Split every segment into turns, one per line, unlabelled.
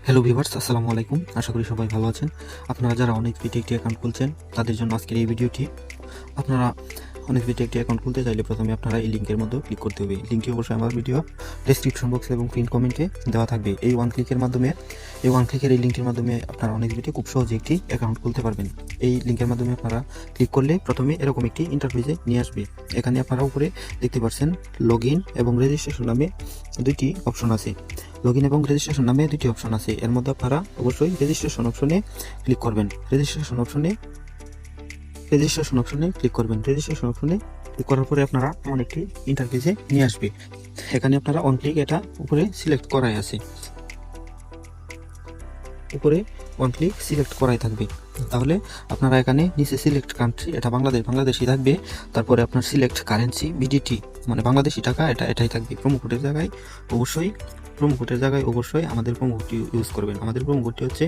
Hello viewers, আসসালামু আলাইকুম। আশা করি সবাই ভালো আছেন। আপনারা যারা অনেক বিটি একটি অ্যাকাউন্ট খুলছেন তাদের জন্য আজকের এই ভিডিওটি। আপনারা অনেক বিটি একটি অ্যাকাউন্ট খুলতে চাইলে প্রথমে আপনারা এই লিঙ্কের মধ্যে ক্লিক করতে হবে। লিঙ্কটি অবশ্যই আমার ভিডিও ডেসক্রিপশন বক্সে এবং পিন কমেন্টে দেওয়া থাকবে। এই ওয়ান ক্লিকের এই লিঙ্কের মাধ্যমে আপনারা অনেক বিটি খুব সহজে একটি অ্যাকাউন্ট খুলতে পারবেন। এই লিঙ্কের মাধ্যমে আপনারা ক্লিক করলে প্রথমে এরকম একটি ইন্টারফেসে নিয়ে আসবে। এখানে আপনারা উপরে দেখতে পাচ্ছেন লগ ইন এবং রেজিস্ট্রেশন নামে দুইটি অপশন আছে। লগইন এবং রেজিস্ট্রেশন নামে দুটি অপশন আছে। এর মধ্যে আপনারা অবশ্যই রেজিস্ট্রেশন অপশনে ক্লিক করবেন। রেজিস্ট্রেশন অপশনে ক্লিক করার পরে আপনারা এমন একটি ইন্টারফেসে নিয়ে আসবে। এখানে আপনারা অন ক্লিক এটা উপরে সিলেক্ট করাই আছে, উপরে ওয়ান ক্লিক সিলেক্ট করাই থাকবে। তাহলে আপনারা এখানে নিচে সিলেক্ট কান্ট্রি, এটা বাংলাদেশই থাকবে। তারপরে আপনার সিলেক্ট কারেন্সি বিডিটি, মানে বাংলাদেশি টাকা, এটাই থাকবে। প্রোমো কোডের জায়গায় অবশ্যই আমাদের প্রোমো কোডটি ইউজ করবেন। আমাদের প্রোমো কোডটি হচ্ছে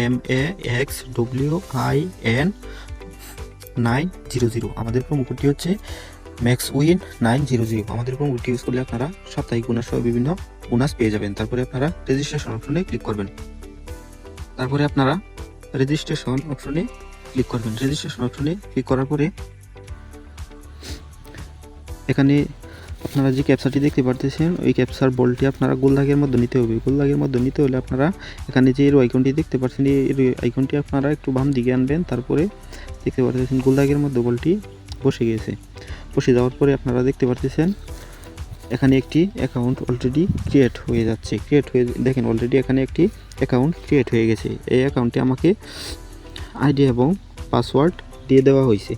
MAXWIN900। আমাদের প্রোমো কোডটি হচ্ছে MAXWIN900। আমাদের প্রোমো কোডটি ইউজ করলে আপনারা সাপ্তাহিক বোনাস সহ বিভিন্ন বোনাস পেয়ে যাবেন। তারপরে আপনারা রেজিস্ট্রেশন অপশনে ক্লিক করবেন। রেজিস্ট্রেশন অপশনে ক্লিক করার পরে এখানে আপনারা যে ক্যাপচারটি দেখতে পারতেছেন, ওই ক্যাপচার বলটি আপনারা গোলদাগের মধ্যে নিতে হবে। গোলদাগের মধ্যে নিতে হলে আপনারা এখানে যে এর আইকনটি দেখতে পাচ্ছেন, এই আইকনটি আপনারা একটু বাম দিকে আনবেন। তারপরে দেখতে পারতেছেন গোলদাগের মধ্যে বলটি বসে গিয়েছে। বসে যাওয়ার পরে আপনারা দেখতে পারতেছেন এখানে একটি অ্যাকাউন্ট অলরেডি ক্রিয়েট হয়ে যাচ্ছে। দেখেন অলরেডি এখানে একটি অ্যাকাউন্ট ক্রিয়েট হয়ে গেছে। এই অ্যাকাউন্টে আমাকে আইডি এবং পাসওয়ার্ড দিয়ে দেওয়া হয়েছে।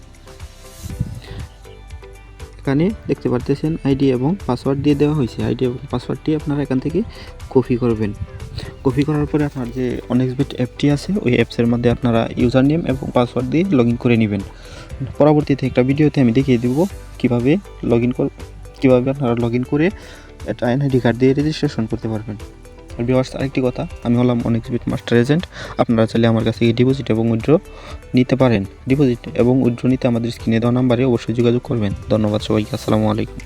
এখানে দেখতে পারতেছেন আইডি এবং পাসওয়ার্ড দিয়ে দেওয়া হয়েছে। আইডি এবং পাসওয়ার্ডটি আপনারা এখান থেকে কপি করবেন। কপি করার পরে আপনার যে অনেক্সবেট অ্যাপটি আছে, ওই অ্যাপসের মধ্যে আপনারা ইউজার নেম এবং পাসওয়ার্ড দিয়ে লগ ইন করে নেবেন। পরবর্তীতে একটা ভিডিওতে আমি দেখিয়ে দেব কীভাবে আপনারা লগ ইন করে একটা এনআইডি কার্ড দিয়ে রেজিস্ট্রেশন করতে পারবেন। আর ভিউয়ার্স, আরেকটি কথা, আমি হলাম অনেক্সবেট মাস্টার এজেন্ট। আপনারা চাইলে আমার কাছে ডিপোজিট এবং উইথড্র নিতে পারেন। ডিপোজিট এবং উইথড্র নিতে আমাদের স্ক্রিনে দেওয়া নাম্বারে অবশ্যই যোগাযোগ করবেন। ধন্যবাদ সবাইকে। আসসালামু আলাইকুম।